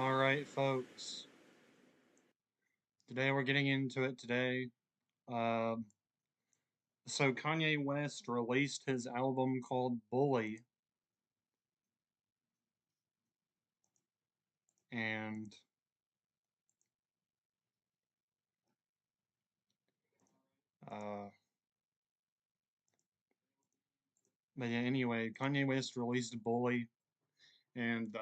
Alright, folks. Today we're getting into it today. Um, so Kanye West released his album called Bully, and uh, but yeah, anyway, Kanye West released Bully, and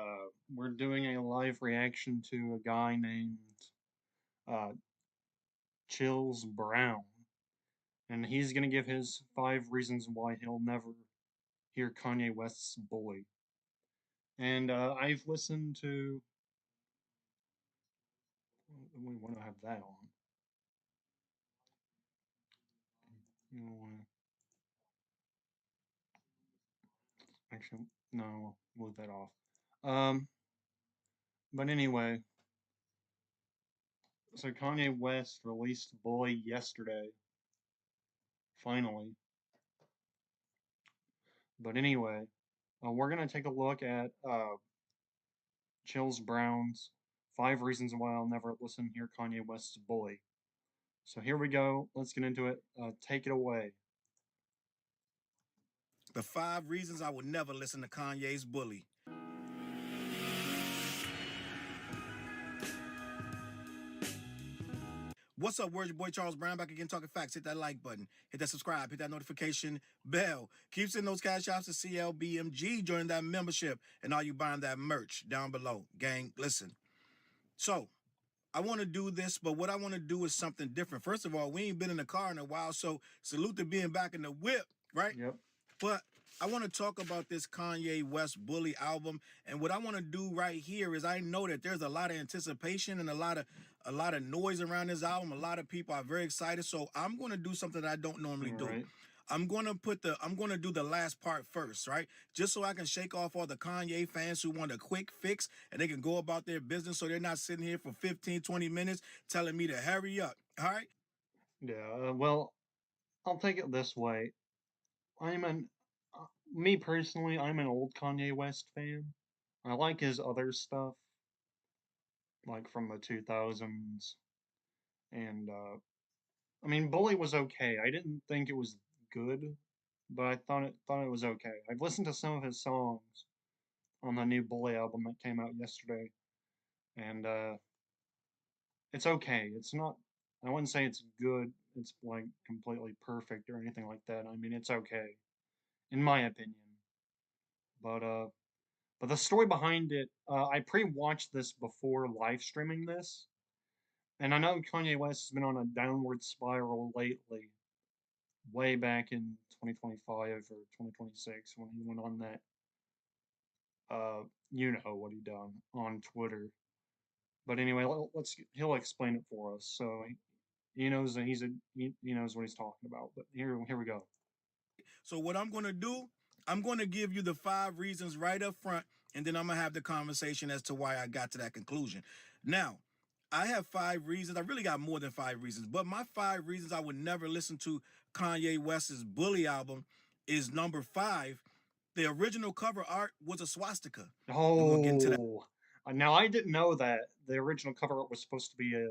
we're doing a live reaction to a guy named uh, Chills Brown, and he's gonna give his 5 reasons why he'll never hear Kanye West's Bully. And I've listened to. We want to have that on. You know, actually, no, we'll leave that off. Um, but anyway, so Kanye West released Bully yesterday, finally. But anyway, we're gonna take a look at Chills Brown's 5 reasons why I'll never listen hear Kanye West's Bully. So here we go. Let's get into it. Take it away. The 5 reasons I would never listen to Kanye's Bully. What's up, word? Your boy Charles Brown back again talking facts. Hit that like button, hit that subscribe, hit that notification bell. Keep sending those cash outs to CLBMG, join that membership, and all you buying that merch down below. Gang, listen. So, I want to do this, but what I want to do is something different. First of all, we ain't been in the car in a while, so salute to being back in the whip, right? Yep. But I want to talk about this Kanye West Bully album, and what I want to do right here is I know that there's a lot of anticipation and a lot of noise around this album. A lot of people are very excited, so I'm going to do something that I don't normally do. Right. I'm going to do the last part first, right? Just so I can shake off all the Kanye fans who want a quick fix and they can go about their business so they're not sitting here for 15, 20 minutes telling me to hurry up. All right? Yeah. Well, I'll take it this way. I'm an Me personally, I'm an old Kanye West fan. I like his other stuff, like from the 2000s, and I mean, Bully was okay. I didn't think it was good, but I thought it was okay. I've listened to some of his songs on the new Bully album that came out yesterday, and it's okay. It's not. I wouldn't say it's good. It's like completely perfect or anything like that. I mean, it's okay, in my opinion. But the story behind it, I pre-watched this before live streaming this, and I know Kanye West has been on a downward spiral lately, way back in 2025 or 2026 when he went on that, you know what he done on Twitter. But anyway, he'll explain it for us. So he knows that he knows what he's talking about. But here we go. So what I'm going to do, I'm going to give you the 5 reasons right up front, and then I'm going to have the conversation as to why I got to that conclusion. Now, I have 5 reasons. I really got more than 5 reasons, but my 5 reasons I would never listen to Kanye West's Bully album is number 5. The original cover art was a swastika, and we'll get into that Now I didn't know that the original cover art was supposed to be a.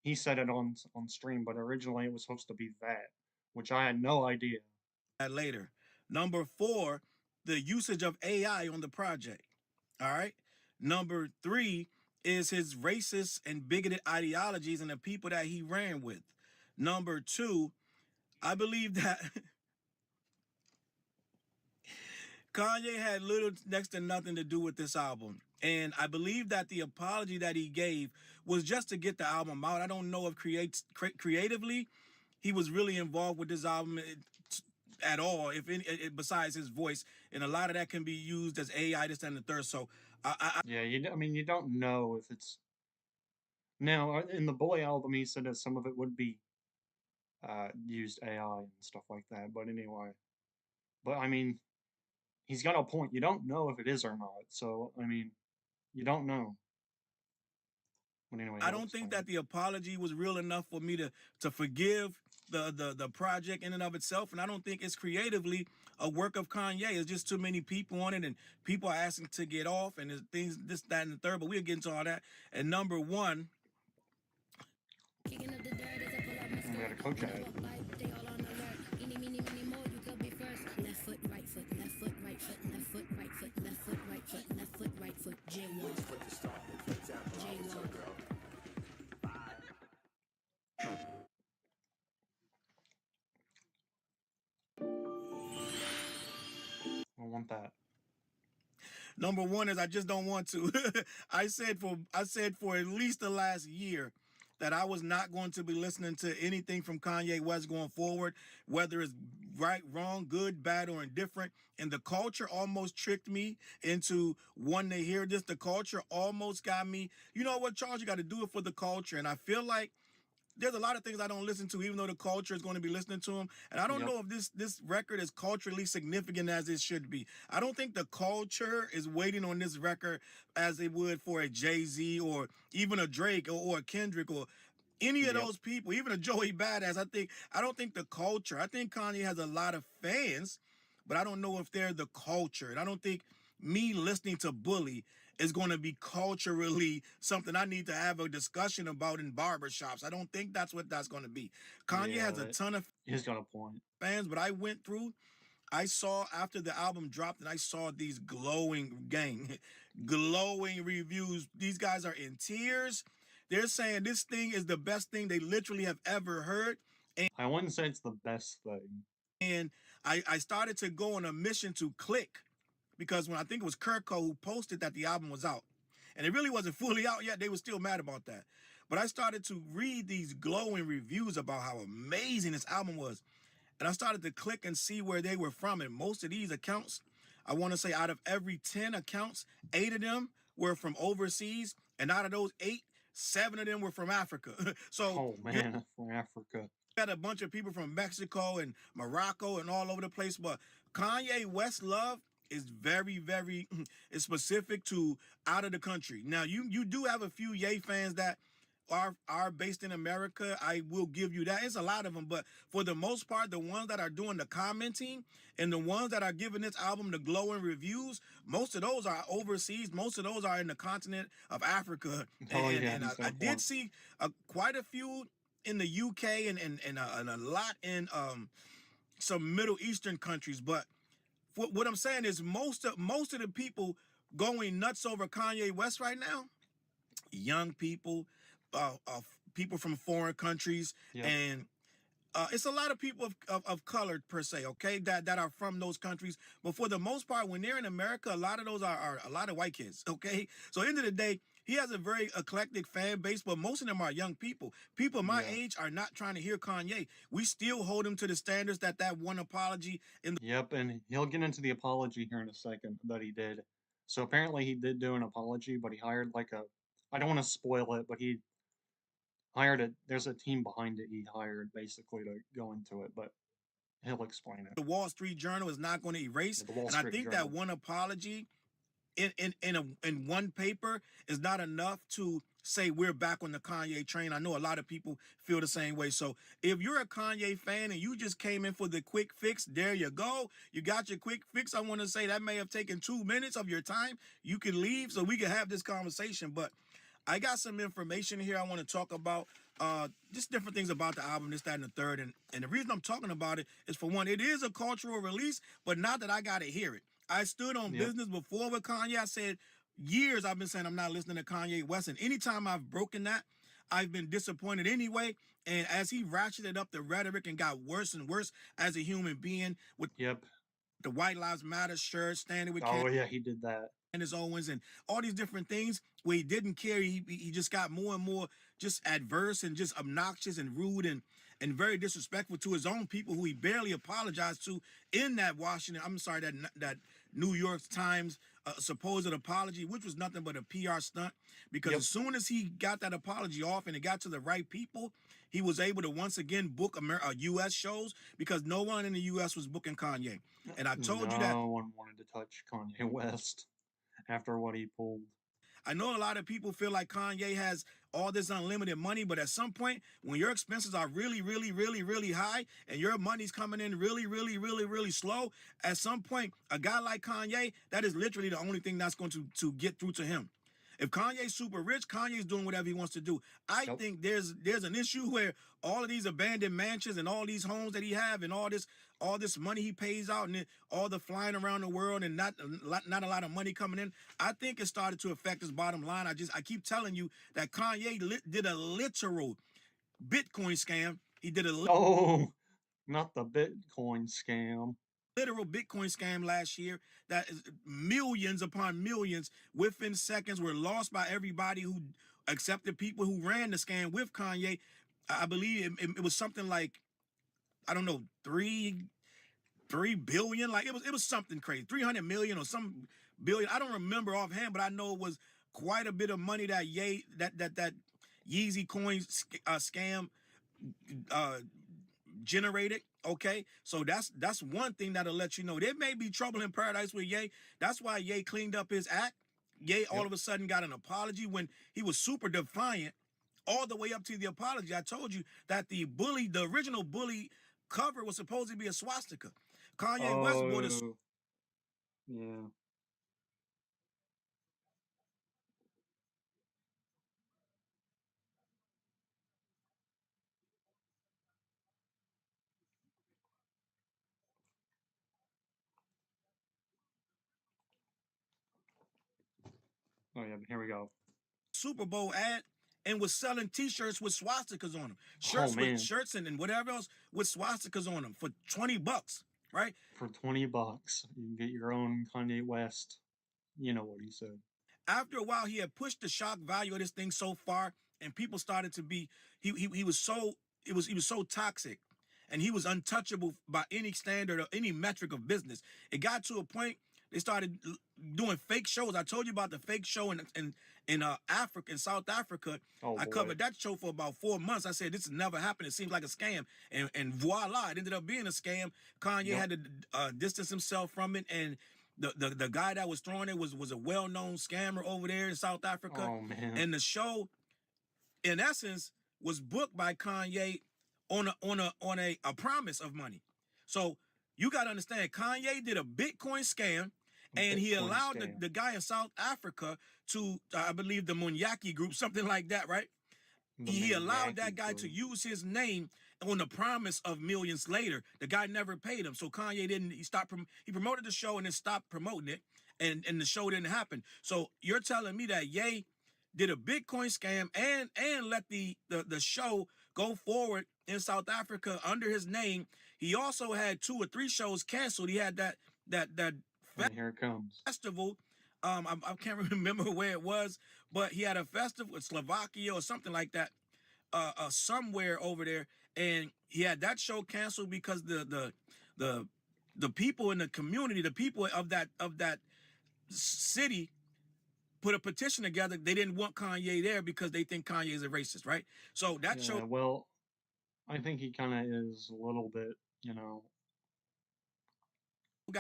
He said it on stream, but originally it was supposed to be that, which I had no idea. later. Number 4, the usage of AI on the project. All right. Number 3 is his racist and bigoted ideologies and the people that he ran with. Number 2, I believe that Kanye had little next to nothing to do with this album. And I believe that the apology that he gave was just to get the album out. I don't know if creatively he was really involved with this album at all, if any, besides his voice. And a lot of that can be used as AI, this and the third. So Yeah, I mean, you don't know if it's. Now, in the Bully album, he said that some of it would be used AI and stuff like that. But anyway, but I mean, he's got a point. You don't know if it is or not. So I mean, you don't know. But anyway, I he'll don't think explain that the apology was real enough for me to forgive the project in and of itself, and I don't think it's creatively a work of Kanye. It's just too many people on it, and people are asking to get off, and there's things this, that, and the third. But we'll get into all that. And number one, We got a coach ad. I want that. number one is I just don't want to. I said for at least the last year that I was not going to be listening to anything from Kanye West going forward, whether it's right, wrong, good, bad, or indifferent. And the culture almost tricked me into wanting to hear this. The culture almost got me. You know what, Charles? You got to do it for the culture. And I feel like there's a lot of things I don't listen to, even though the culture is going to be listening to them. And I don't know if this record is culturally significant as it should be. I don't think the culture is waiting on this record as it would for a Jay-Z or even a Drake or a Kendrick or any of those people, even a Joey Badass. I don't think the culture. I think Kanye has a lot of fans, but I don't know if they're the culture. And I don't think me listening to Bully is going to be culturally something I need to have a discussion about in barbershops. I don't think that's what that's going to be. Kanye has a ton of He's got a point. fans, but I saw after the album dropped, and I saw these glowing reviews. These guys are in tears. They're saying this thing is the best thing they literally have ever heard. And I wouldn't say it's the best thing. And I started to go on a mission to click, because when I think it was Kirko who posted that the album was out, and it really wasn't fully out yet, they were still mad about that. But I started to read these glowing reviews about how amazing this album was. And I started to click and see where they were from. And most of these accounts, I want to say out of every 10 accounts, 8 of them were from overseas. And out of those 8, 7 of them were from Africa. So, oh man, from Africa. Got a bunch of people from Mexico and Morocco and all over the place. But Kanye West love is very, very specific to out of the country. Now, you do have a few Ye fans that are based in America. I will give you that. It's a lot of them, but for the most part, the ones that are doing the commenting and the ones that are giving this album the glowing reviews, most of those are overseas. Most of those are in the continent of Africa. And I did see quite a few in the UK and a lot in some Middle Eastern countries. But what I'm saying is most of the people going nuts over Kanye West right now, young people, people from foreign countries, and it's a lot of people of color per se, okay, that are from those countries. But for the most part, when they're in America, a lot of those are a lot of white kids, okay? So at the end of the day, he has a very eclectic fan base, but most of them are young people. People my age are not trying to hear Kanye. We still hold him to the standards that one apology in the and he'll get into the apology here in a second that he did. So apparently he did do an apology, but he hired I don't want to spoil it, but he hired there's a team behind it he hired basically to go into it, but he'll explain it. The Wall Street Journal is not going to erase, and I think that one apology in one paper is not enough to say we're back on the Kanye train. I know a lot of people feel the same way. So if you're a Kanye fan and you just came in for the quick fix, there you go. You got your quick fix. I want to say that may have taken 2 minutes of your time. You can leave so we can have this conversation. But I got some information here I want to talk about. Just different things about the album, this, that, and the third. And the reason I'm talking about it is, for one, it is a cultural release, but not that I got to hear it. I stood on business before with Kanye. I said, years I've been saying I'm not listening to Kanye West. And anytime I've broken that, I've been disappointed anyway. And as he ratcheted up the rhetoric and got worse and worse as a human being with the White Lives Matter shirt, standing with he did that. Candace Owens and all these different things where he didn't care. He just got more and more just adverse and just obnoxious and rude and very disrespectful to his own people, who he barely apologized to in that that New York Times supposed apology, which was nothing but a PR stunt. Because as soon as he got that apology off and it got to the right people, he was able to once again book U.S. shows, because no one in the U.S. was booking Kanye. And I told you that no one wanted to touch Kanye West after what he pulled. I know a lot of people feel like Kanye has all this unlimited money, but at some point, when your expenses are really high and your money's coming in really slow, at some point, a guy like Kanye, that is literally the only thing that's going to get through to him. If Kanye's super rich, Kanye's doing whatever he wants to do. I Yep. think there's an issue where all of these abandoned mansions and all these homes that he have and all this money he pays out and all the flying around the world and not a lot of money coming in. I think it started to affect his bottom line. I keep telling you that Kanye did a literal Bitcoin scam. He did a Oh, not the Bitcoin scam. literal Bitcoin scam last year that is millions upon millions within seconds were lost by everybody who except the people who ran the scam with Kanye. I believe it was something like, I don't know, 3 billion. Like it was something crazy, 300 million or some billion. I don't remember offhand, but I know it was quite a bit of money that that Yeezy coins scam uh, generated. Okay, so that's one thing that'll let you know there may be trouble in paradise with Ye. That's why Ye cleaned up his act. Ye all Yep. of a sudden got an apology when he was super defiant all the way up to the apology. I told you that the original bully cover was supposed to be a swastika. Kanye West bought a Oh, yeah. Oh, yeah. Here we go. Super Bowl ad and was selling T-shirts with swastikas on them, Oh man, shirts and whatever else with swastikas on them for $20, right? for $20, you can get your own Kanye West. You know what he said. After a while, he had pushed the shock value of this thing so far, and people started to be he was so he was so toxic, and he was untouchable by any standard or any metric of business. It got to a point they started doing fake shows. I told you about the fake show in Africa, in South Africa. Oh I boy. covered that show for about 4 months. I said this has never happened. It seems like a scam, and voila, it ended up being a scam. Kanye Yep. had to distance himself from it, and the guy that was throwing it was a well-known scammer over there in South Africa. Oh man. And the show, in essence, was booked by Kanye on a promise of money. So you got to understand, Kanye did a Bitcoin scam, A and he Bitcoin allowed scam. the guy in South Africa to, I believe, the Munyaki group, something like that, right? The He allowed that Maniaci guy to group. use his name on the promise of millions later. The guy never paid him, so Kanye didn't. He stopped. He promoted the show and then stopped promoting it, and the show didn't happen. So you're telling me that Ye did a Bitcoin scam and let the show go forward in South Africa under his name. He also had 2 or 3 shows canceled. He had that And here it comes. festival. I can't remember where it was, but he had a festival in Slovakia or something like that, somewhere over there, and he had that show canceled because the the people in the community, the people of that city, put a petition together. They didn't want Kanye there because they think Kanye is a racist, right? So that show Yeah, well, I think he kind of is a little bit, you know.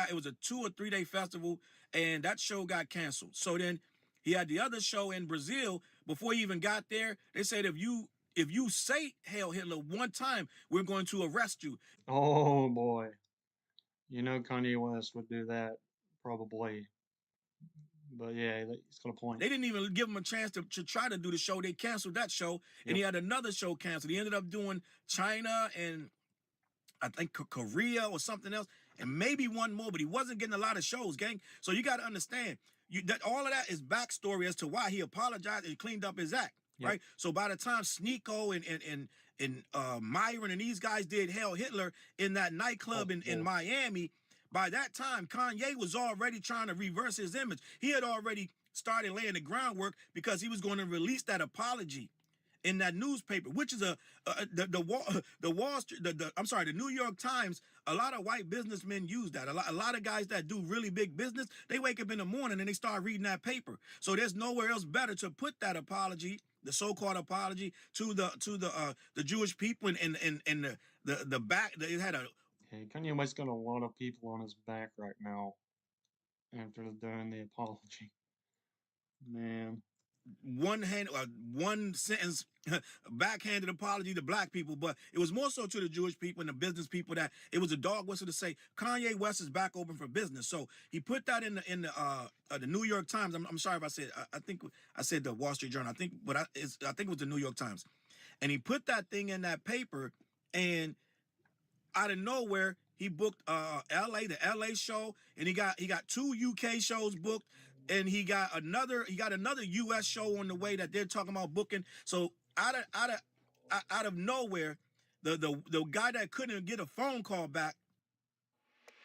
it was a 2 or 3 day festival, and that show got canceled. So then he had the other show in Brazil. Before he even got there, they said if you say Hail Hitler one time, we're going to arrest you. Oh boy. You know Kanye West would do that, probably. But yeah, he's got a point. They didn't even give him a chance to try to do the show. They canceled that show, and he Yep. had another show canceled. He ended up doing China and I think Korea or something else, and maybe one more, but he wasn't getting a lot of shows, gang. So you got to understand, that all of that is backstory as to why he apologized and cleaned up his act, Yep. right? So by the time Sneeko and Myron and these guys did Hail Hitler in that nightclub Oh in boy. Miami, by that time Kanye was already trying to reverse his image. He had already started laying the groundwork because he was going to release that apology in that newspaper, which is the Wall Street, I'm sorry, the New York Times. A lot of white businessmen use that. A lot of guys that do really big business, they wake up in the morning and they start reading that paper. So there's nowhere else better to put that apology, the so-called apology to the Jewish people and the back. It had a Hey, Kanye West got a lot of people on his back right now after doing the apology. Man. one sentence backhanded apology to black people, but it was more so to the Jewish people and the business people that it was a dog whistle to say Kanye West is back open for business. So he put that in the New York Times. I'm sorry if I said I think I said the Wall Street Journal. I think it was the New York Times, and he put that thing in that paper, and out of nowhere, he booked the LA show, and he got two UK shows booked, and he got another US show on the way that they're talking about booking. So out of nowhere, the guy that couldn't get a phone call back.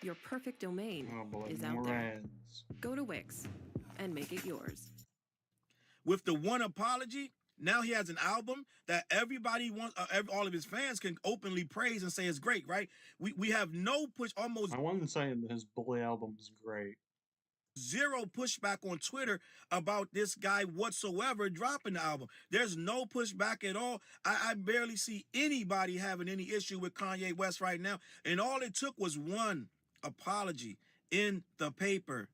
Your perfect domain Oh boy, is out more there. ads. Go to Wix and make it yours. With the one apology, now he has an album that everybody wants, all of his fans can openly praise and say is great, right? We have no push, almost I wouldn't say his Bully album is great. zero pushback on Twitter about this guy whatsoever dropping the album. There's no pushback at all. I barely see anybody having any issue with Kanye West right now. And all it took was one apology in the paper.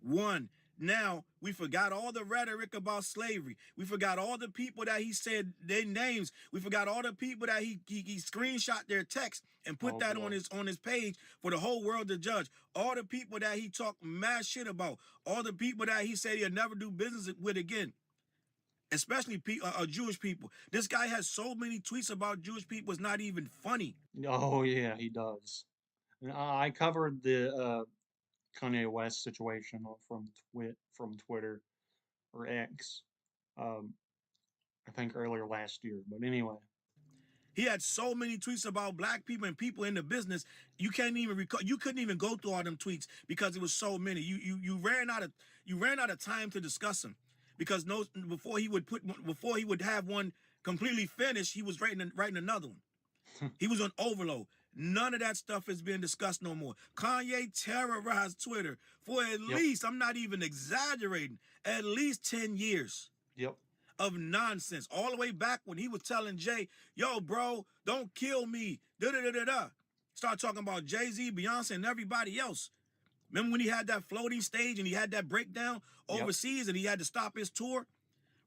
One. Now, we forgot all the rhetoric about slavery. We forgot all the people that he said their names. We forgot all the people that he screenshot their text and put that on his page for the whole world to judge. All the people that he talked mad shit about. All the people that he said he'll never do business with again. Especially Jewish people. This guy has so many tweets about Jewish people, it's not even funny. Oh yeah, he does. And I covered the Kanye West situation from Twitter or X. I think earlier last year. But anyway, he had so many tweets about black people and people in the business. You can't even recall. You couldn't even go through all them tweets because it was so many. You ran out of time to discuss them because before he would have one completely finished, he was writing another one. He was on overload. None of that stuff is being discussed no more. Kanye terrorized Twitter for at least, I'm not even exaggerating, at least 10 years. Yep. Of nonsense. All the way back when he was telling Jay, yo, bro, don't kill me. Da-da-da-da-da. Start talking about Jay-Z, Beyonce, and everybody else. Remember when he had that floating stage and he had that breakdown overseas and he had to stop his tour?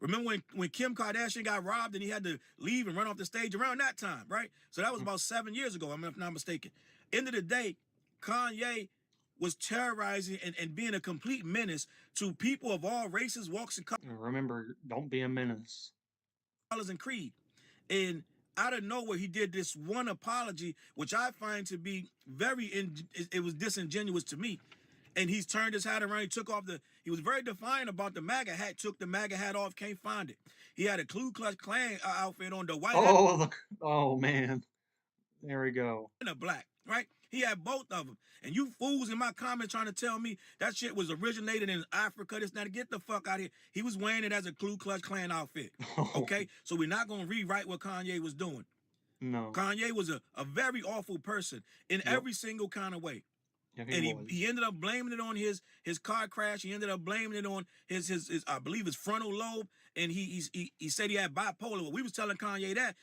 Remember when Kim Kardashian got robbed and he had to leave and run off the stage around that time, right? So that was about 7 years ago, if I'm not mistaken. End of the day, Kanye was terrorizing and being a complete menace to people of all races, walks, and colors. Remember, don't be a menace. And creed. And out of nowhere, he did this one apology, which I find to be it was disingenuous to me. And he's turned his hat around. He was very defiant about the MAGA hat, took the MAGA hat off, can't find it. He had a Ku Klux Klan outfit on, the white hat. Oh, man. There we go. And a black, right? He had both of them. And you fools in my comments trying to tell me that shit was originated in Africa. This, now, to get the fuck out of here. He was wearing it as a Ku Klux Klan outfit. Okay? So we're not going to rewrite what Kanye was doing. No. Kanye was a very awful person in every single kind of way. Yeah, he ended up blaming it on his car crash. He ended up blaming it on his I believe his frontal lobe. And he said he had bipolar. Well, we was telling Kanye that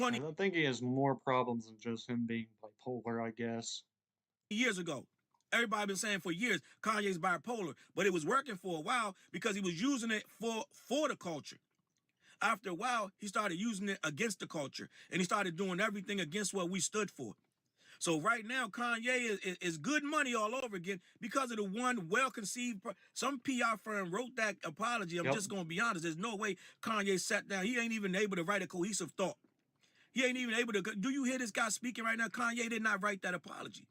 I think he has more problems than just him being bipolar, I guess. Years ago. Everybody been saying for years Kanye's bipolar, but it was working for a while because he was using it for the culture. After a while, he started using it against the culture, and he started doing everything against what we stood for. So right now, Kanye is good money all over again because of the one well-conceived. Some PR firm wrote that apology. I'm just going to be honest. There's no way Kanye sat down. He ain't even able to write a cohesive thought. He ain't even able to. Do you hear this guy speaking right now? Kanye did not write that apology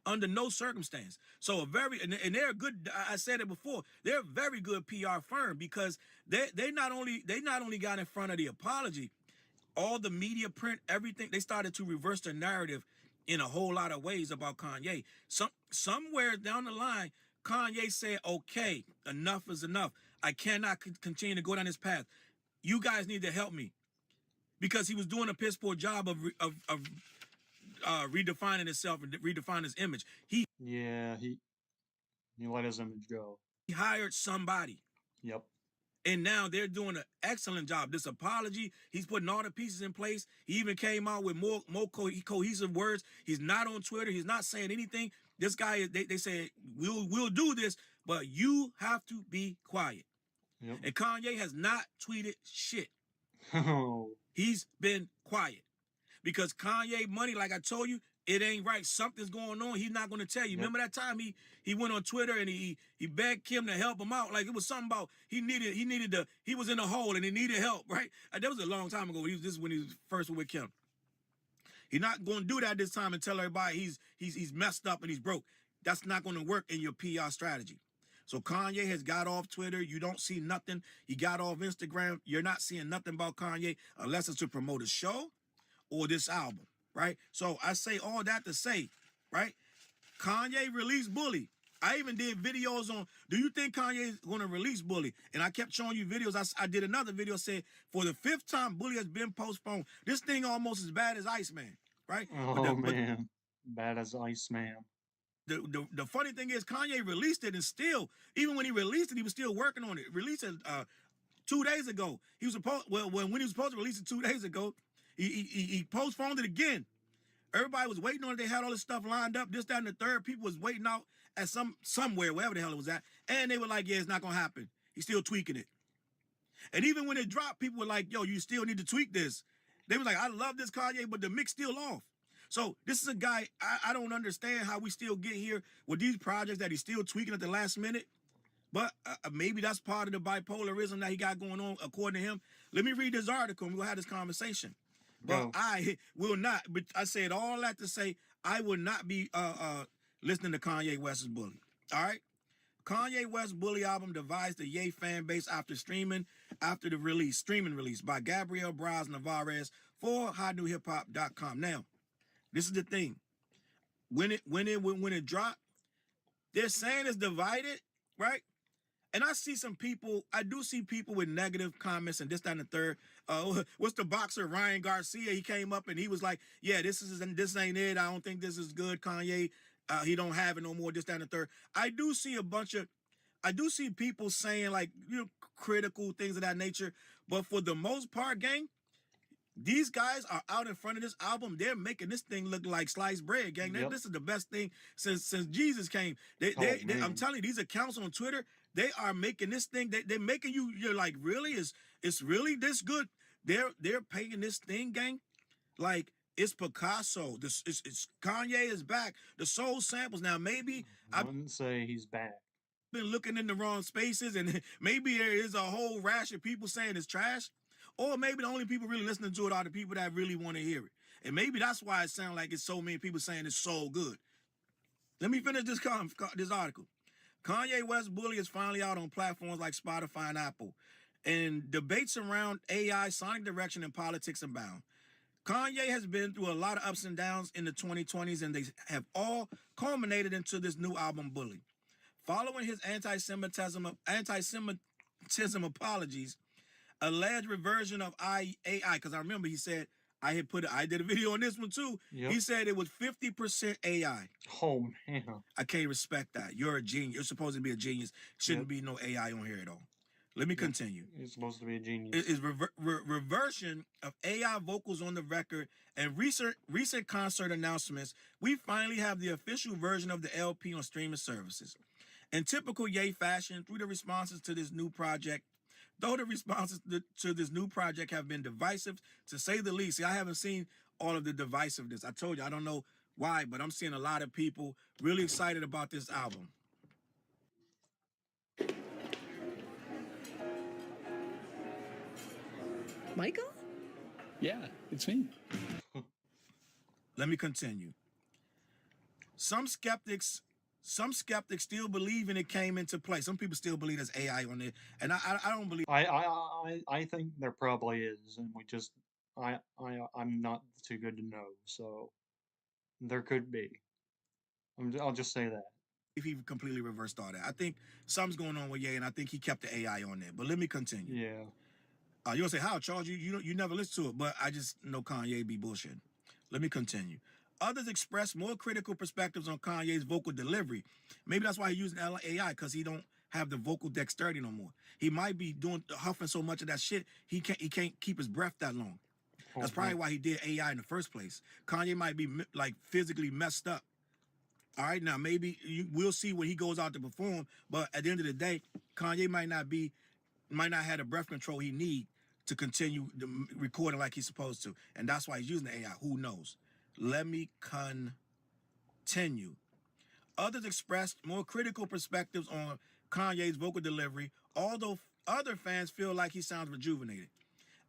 under no circumstance. So and they're good. I said it before. They're a very good PR firm because they not only got in front of the apology, all the media, print, everything, they started to reverse the narrative in a whole lot of ways about Kanye. Somewhere down the line, Kanye said, okay, enough is enough. I cannot continue to go down this path. You guys need to help me. Because he was doing a piss poor job of redefining himself and redefining his image. He let his image go. He hired somebody. Yep. And now they're doing an excellent job. This apology, he's putting all the pieces in place. He even came out with more cohesive words. He's not on Twitter. He's not saying anything. This guy, they said, we'll do this, but you have to be quiet. Yep. And Kanye has not tweeted shit. Oh. He's been quiet. Because Kanye money, like I told you, it ain't right. Something's going on. He's not going to tell you. Yep. Remember that time he went on Twitter and he begged Kim to help him out. Like it was something about he was in a hole and he needed help, right? And that was a long time ago. This is when he was first with Kim. He's not going to do that this time and tell everybody he's messed up and he's broke. That's not going to work in your PR strategy. So Kanye has got off Twitter. You don't see nothing. He got off Instagram. You're not seeing nothing about Kanye unless it's to promote a show or this album, right? So I say all that to say, right? Kanye released Bully. I even did videos on, do you think Kanye is going to release Bully? And I kept showing you videos. I did another video saying, for the 5th time, Bully has been postponed. This thing almost as bad as Iceman, right? Oh, man. Bad as Iceman. The funny thing is, Kanye released it and still, even when he released it, he was still working on it. Released it 2 days ago. He was supposed, when he was supposed to release it 2 days ago, he postponed it again. Everybody was waiting on it. They had all this stuff lined up, this, that, and the third. People was waiting out at somewhere, wherever the hell it was at. And they were like, yeah, it's not going to happen. He's still tweaking it. And even when it dropped, people were like, yo, you still need to tweak this. They were like, I love this Kanye, but the mix still off. So this is a guy, I don't understand how we still get here with these projects that he's still tweaking at the last minute. But maybe that's part of the bipolarism that he got going on, according to him. Let me read this article and we'll have this conversation. But I will not, but I said all that to say, I will not be listening to Kanye West's Bully. All right? Kanye West's Bully album divides the Ye fan base after the streaming release by Gabriel Braz Navarez for HotNewHipHop.com. Now, this is the thing. When it dropped, they're saying it's divided, right? And I do see people with negative comments and this, that, and the third. What's the boxer, Ryan Garcia? He came up and he was like, yeah, this ain't it. I don't think this is good, Kanye. He don't have it no more, this, that, and the third. I do see people saying like, critical things of that nature. But for the most part, gang, these guys are out in front of this album. They're making this thing look like sliced bread, gang. Yep. This is the best thing since Jesus came. I'm telling you, these accounts on Twitter, they are making this thing. They're making you're like, really? It's really this good? They're painting this thing, gang, like it's Picasso. It's Kanye is back. The soul samples. Now maybe I wouldn't say he's back. Been looking in the wrong spaces, and maybe there is a whole rash of people saying it's trash. Or maybe the only people really listening to it are the people that really want to hear it. And maybe that's why it sounds like it's so many people saying it's so good. Let me finish this article. Kanye West Bully is finally out on platforms like Spotify and Apple. And debates around AI, sonic direction, and politics abound. Kanye has been through a lot of ups and downs in the 2020s, and they have all culminated into this new album, Bully. Following his anti-Semitism apologies, alleged reversion of AI, because I remember he said, I did a video on this one too. Yep. He said it was 50% AI. Oh, man. I can't respect that. You're a genius. You're supposed to be a genius. Shouldn't be no AI on here at all. Let me continue. He's supposed to be a genius. It is reversion of AI vocals on the record and recent concert announcements. We finally have the official version of the LP on streaming services. In typical Ye fashion, through the responses to this new project, though the responses to this new project have been divisive, to say the least. See, I haven't seen all of the divisiveness. I told you, I don't know why, but I'm seeing a lot of people really excited about this album. Michael? Yeah, it's me. Let me continue. Some skeptics still believe it came into play. Some people still believe there's AI on it, and I don't believe. I think there probably is, and I'm not too good to know, so there could be. I'll just say that. If he completely reversed all that, I think something's going on with Ye, and I think he kept the AI on there. But let me continue. Yeah. You're gonna say, how, Charles? You never listen to it, but I just know Kanye be bullshit. Let me continue. Others express more critical perspectives on Kanye's vocal delivery. Maybe that's why he's using AI, because he don't have the vocal dexterity no more. He might be huffing so much of that shit, he can't keep his breath that long. That's probably why he did AI in the first place. Kanye might be like physically messed up. All right, now maybe we'll see when he goes out to perform, but at the end of the day, Kanye might not be might not have the breath control he need to continue the recording like he's supposed to. And that's why he's using the AI. Who knows? Let me continue. Others expressed more critical perspectives on Kanye's vocal delivery, although other fans feel like he sounds rejuvenated.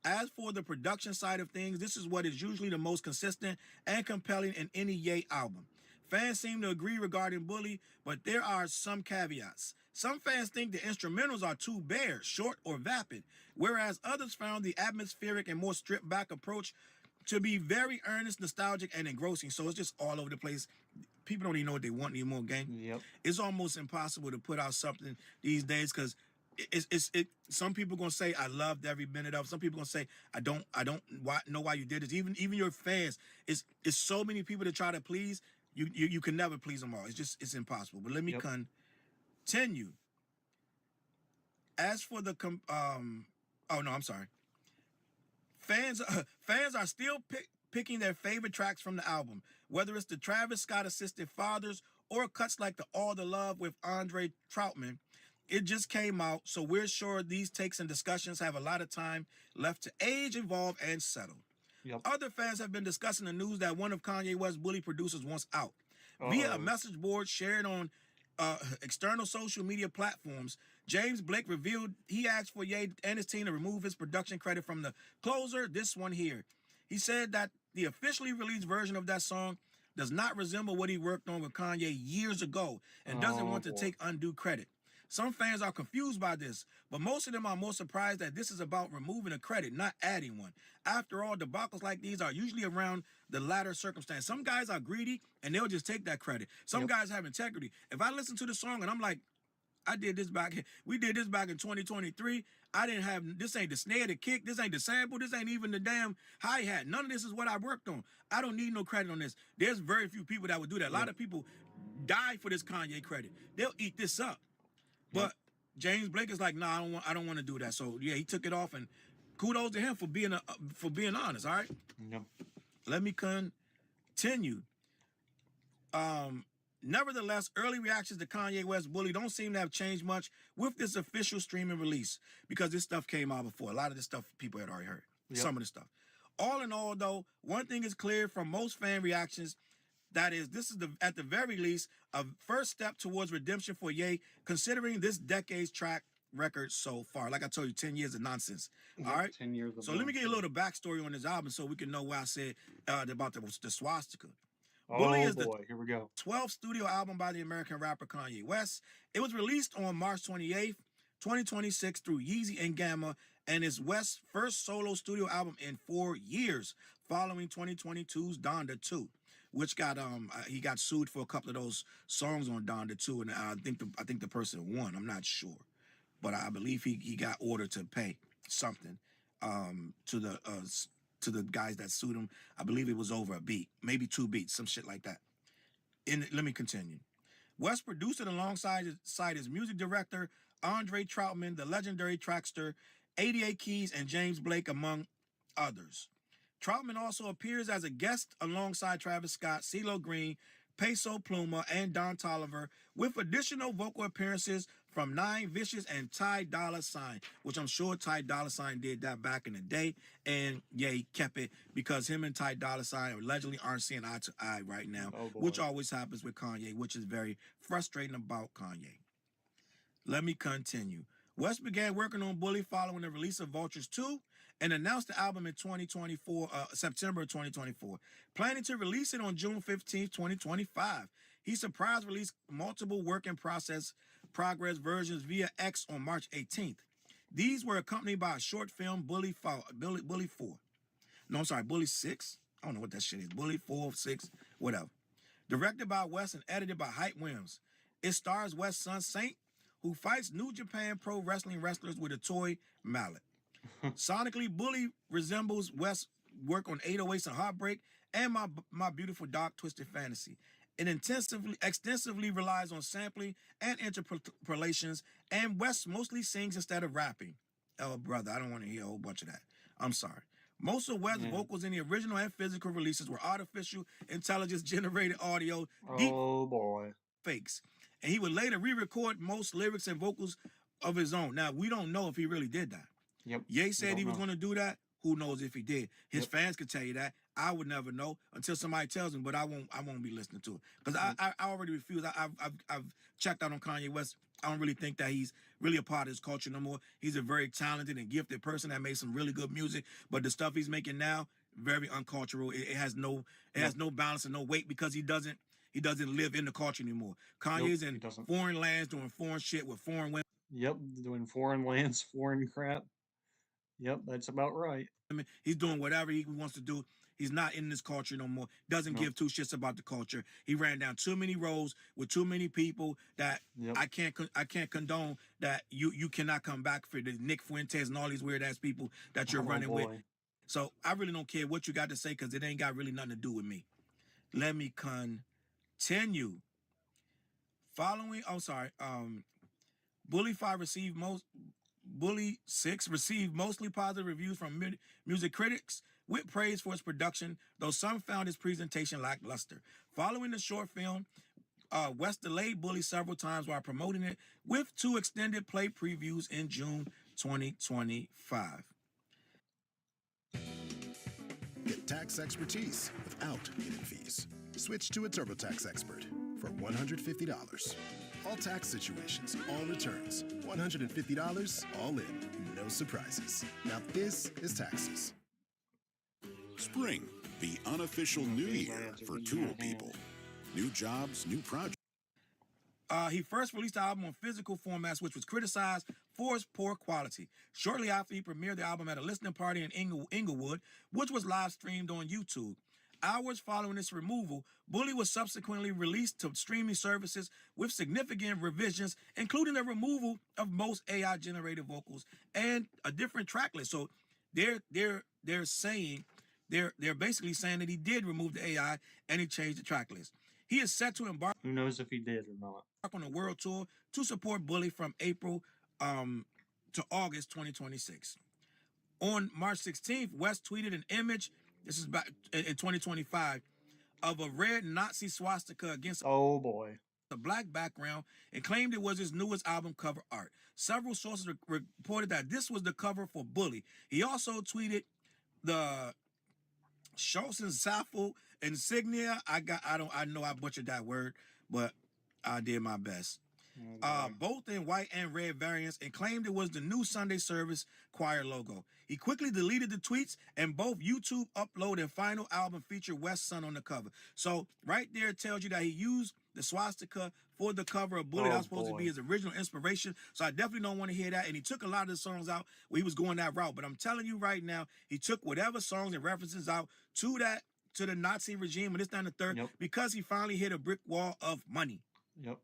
As for the production side of things, this is what is usually the most consistent and compelling in any Ye album. Fans seem to agree regarding Bully, but there are some caveats. Some fans think the instrumentals are too bare, short, or vapid, whereas others found the atmospheric and more stripped back approach to be very earnest, nostalgic, and engrossing. So it's just all over the place. People don't even know what they want anymore, gang. Yep. It's almost impossible to put out something these days because some people gonna say I loved every minute of it. Some people gonna say I don't know why you did this. Even your fans, it's so many people to try to please. You can never please them all. It's impossible. But let me continue. As for the oh no, I'm sorry. Fans are still picking their favorite tracks from the album, whether it's the Travis Scott assisted Fathers or cuts like the All the Love with Andre Troutman. It just came out, so we're sure these takes and discussions have a lot of time left to age, evolve, and settle. Yep. Other fans have been discussing the news that one of Kanye West's Bully producers wants out. Via a message board shared on external social media platforms, James Blake revealed he asked for Ye and his team to remove his production credit from the closer, this one here. He said that the officially released version of that song does not resemble what he worked on with Kanye years ago and doesn't want to take undue credit. Some fans are confused by this, but most of them are more surprised that this is about removing a credit, not adding one. After all, debacles like these are usually around the latter circumstance. Some guys are greedy and they'll just take that credit. Some guys have integrity. If I listen to the song and I'm like, we did this back in 2023. I didn't have, this ain't the snare, the kick, this ain't the sample, this ain't even the damn hi-hat. None of this is what I worked on. I don't need no credit on this. There's very few people that would do that. A lot of people die for this Kanye credit. They'll eat this up. But James Blake is like, nah, I don't want to do that. So yeah, he took it off, and kudos to him for being honest. All right. Yep. Let me continue. Nevertheless, early reactions to Kanye West Bully don't seem to have changed much with this official streaming release because this stuff came out before. A lot of this stuff people had already heard. Some of the stuff. All in all, though, one thing is clear from most fan reactions. That is, this is at the very least a first step towards redemption for Ye, considering this decade's track record so far. Like I told you, 10 years of nonsense. All right. 10 years of So let me get you a little backstory on this album so we can know what I said about the swastika. Bully is here we go. 12th studio album by the American rapper Kanye West. It was released on March 28th, 2026 through Yeezy and Gamma, and is West's first solo studio album in 4 years, following 2022's Donda 2. Which got he got sued for a couple of those songs on Donda 2, and I think the person won. I'm not sure, but I believe he got ordered to pay something to the guys that sued him. I believe it was over a beat, maybe 2 beats, some shit like that. Let me continue. West produced it alongside his music director Andre Troutman, the legendary trackster 88 Keys, and James Blake, among others. Troutman also appears as a guest alongside Travis Scott, CeeLo Green, Peso Pluma, and Don Toliver, with additional vocal appearances from Nine Vicious and Ty Dolla $ign, which I'm sure Ty Dolla $ign did that back in the day, and yeah, he kept it because him and Ty Dolla $ign allegedly aren't seeing eye to eye right now, which always happens with Kanye, which is very frustrating about Kanye. Let me continue. West began working on Bully following the release of Vultures 2 and announced the album in September 2024, planning to release it on June 15, 2025. He surprise released multiple work in progress versions via X on March 18th. These were accompanied by a short film, Bully 4. No, I'm sorry, Bully 6. I don't know what that shit is. Bully 4, 6, whatever. Directed by West and edited by Hype Williams. It stars West's son, Saint, who fights New Japan Pro Wrestling wrestlers with a toy mallet. Sonically, Bully resembles West's work on 808s and Heartbreak and My Beautiful Dark Twisted Fantasy. It extensively relies on sampling and interpolations, and West mostly sings instead of rapping. Oh, brother, I don't want to hear a whole bunch of that. I'm sorry. Most of West's vocals in the original and physical releases were artificial intelligence-generated audio, deep fakes. And he would later re-record most lyrics and vocals of his own. Now, we don't know if he really did that. Yep. Ye said he was know. going to do that. Who knows if he did? His Yep. fans could tell you that. I would never know until somebody tells me, but I won't be listening to it because I already refuse. I've checked out on Kanye West. I don't really think that he's really a part of his culture no more. He's a very talented and gifted person that made some really good music, but the stuff he's making now, very uncultural. It has no balance and no weight because he doesn't live in the culture anymore. Kanye's in foreign lands doing foreign shit with foreign women. Yep, doing foreign lands, foreign crap. Yep, that's about right. He's doing whatever he wants to do. He's not in this culture no more. Doesn't give two shits about the culture. He ran down too many roads with too many people that I can't condone that you cannot come back for the Nick Fuentes and all these weird ass people that you're running with. So I really don't care what you got to say because it ain't got really nothing to do with me. Let me continue. Following, Bully 5 received Bully 6 received mostly positive reviews from music critics with praise for its production, though some found its presentation lackluster. Following the short film, West delayed Bully several times while promoting it with 2 extended play previews in June 2025. Get tax expertise without hidden fees. Switch to a TurboTax expert for $150. All tax situations, all returns, $150, all in, no surprises. Now this is taxes. Spring, the unofficial new year for Tool people. New jobs, new projects. He first released the album on physical formats, which was criticized for its poor quality. Shortly after, he premiered the album at a listening party in Inglewood, which was live streamed on YouTube. Hours following its removal, Bully was subsequently released to streaming services with significant revisions, including the removal of most AI-generated vocals and a different track list. So they're basically saying that he did remove the AI and he changed the track list. He is set to embark. Who knows if he did or not? On a world tour to support Bully from April to August 2026. On March 16th, West tweeted an image. This is back in 2025 of a red Nazi swastika against a black background and claimed it was his newest album cover art. Several sources reported that this was the cover for Bully. He also tweeted the Scholzen Sappho insignia. I know I butchered that word, but I did my best. Both in white and red variants, and claimed it was the new Sunday service choir logo. He quickly deleted the tweets, and both YouTube upload and final album feature West's son on the cover. So right there it tells you that he used the swastika for the cover of Bully. That was supposed to be his original inspiration. So I definitely don't want to hear that. And he took a lot of the songs out where he was going that route. But I'm telling you right now, he took whatever songs and references out to the Nazi regime and this, that, and the third, because he finally hit a brick wall of money. Yep.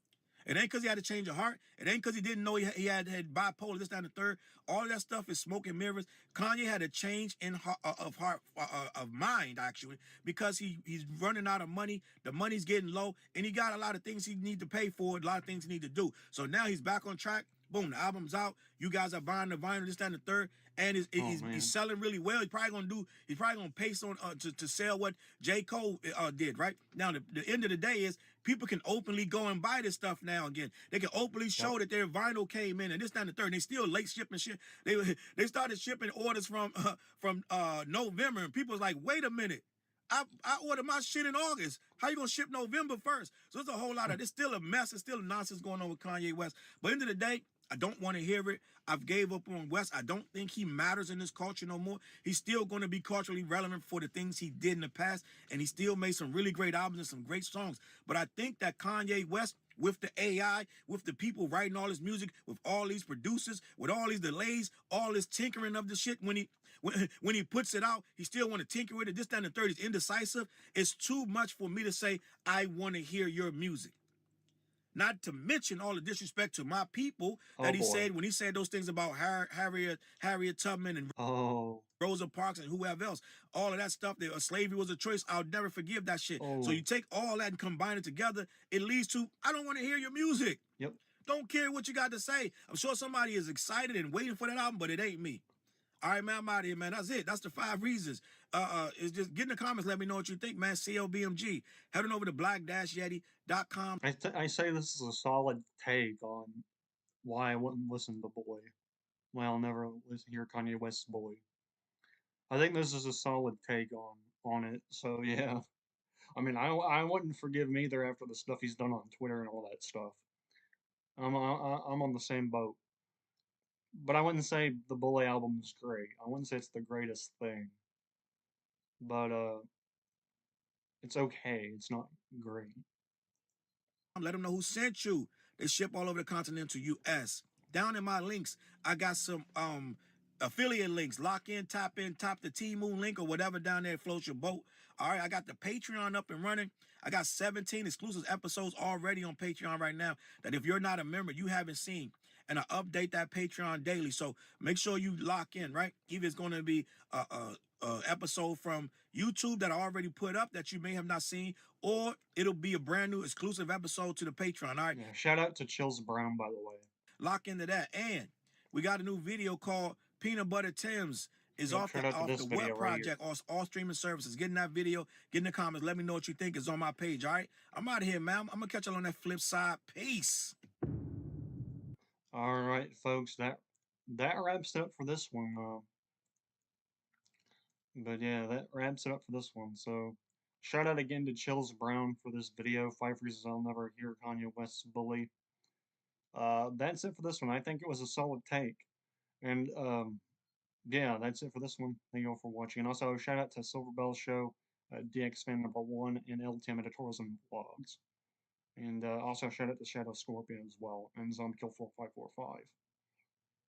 It ain't because he had a change of heart. It ain't because he didn't know he had bipolar, this, that, and the third. All of that stuff is smoke and mirrors. Kanye had a change of mind, actually, because he's running out of money. The money's getting low, and he got a lot of things he need to pay for, a lot of things he need to do. So now he's back on track. Boom, the album's out. You guys are buying the vinyl, this, that, and the third. And he's selling really well. He's probably gonna pace on to sell what J. Cole did, right? Now the end of the day is people can openly go and buy this stuff now again. They can openly show that their vinyl came in and this, that, and the third. And they still late shipping shit. They started shipping orders from November, and people's like, wait a minute. I ordered my shit in August. How you gonna ship November 1st? So it's a whole lot of, it's still a mess. It's still nonsense going on with Kanye West. But at the end of the day, I don't want to hear it. I've gave up on West. I don't think he matters in this culture no more. He's still going to be culturally relevant for the things he did in the past, and he still made some really great albums and some great songs. But I think that Kanye West, with the AI, with the people writing all his music, with all these producers, with all these delays, all this tinkering of the shit, when he puts it out, he still want to tinker with it. This, that, and the third. He's indecisive. It's too much for me to say, I want to hear your music. Not to mention all the disrespect to my people that he said when he said those things about Harriet Tubman and Rosa Parks and whoever else. All of that stuff, that slavery was a choice. I'll never forgive that shit. So you take all that and combine it together, it leads to, I don't want to hear your music. Yep. Don't care what you got to say. I'm sure somebody is excited and waiting for that album, but it ain't me. All right, man, I'm out of here, man. That's it. That's the 5 reasons. It's just get in the comments. Let me know what you think, man. CLBMG. Head on over to black-yeti.com. I say this is a solid take on why I wouldn't listen to Bully. Why I'll never hear Kanye West's Bully. I think this is a solid take on it. So yeah, I mean, I wouldn't forgive him either after the stuff he's done on Twitter and all that stuff. I'm on the same boat, but I wouldn't say the Bully album is great. I wouldn't say it's the greatest thing, but it's okay. It's not great. Let them know who sent you. They ship all over the continental US. Down in my links, I got some affiliate links. Lock in, tap the T-Moon link or whatever down there floats your boat. All right, I got the Patreon up and running. I got 17 exclusive episodes already on Patreon right now that if you're not a member, you haven't seen. And I update that Patreon daily. So make sure you lock in, right? Either it's going to be a episode from YouTube that I already put up that you may have not seen, or it'll be a brand new exclusive episode to the Patreon. All right. Yeah, shout out to Chills Brown, by the way. Lock into that. And we got a new video called Peanut Butter Tim's is Yep, off shout out to the this What video right here. Project, all streaming services. Get in that video, get in the comments, let me know what you think. It's on my page. All right. I'm out of here, man. I'm gonna catch you on that flip side. Peace. All right, folks, that wraps it up for this one. But yeah, that wraps it up for this one. So, shout out again to Chills Brown for this video. 5 Reasons I'll Never Hear Kanye West's Bully. That's it for this one. I think it was a solid take. And yeah, that's it for this one. Thank you all for watching. And also, shout out to Silver Bell Show, DX Fan number 1, and LTM Editorials and Vlogs. And also, shout out to Shadow Scorpion as well, and Zombie Kill 4545.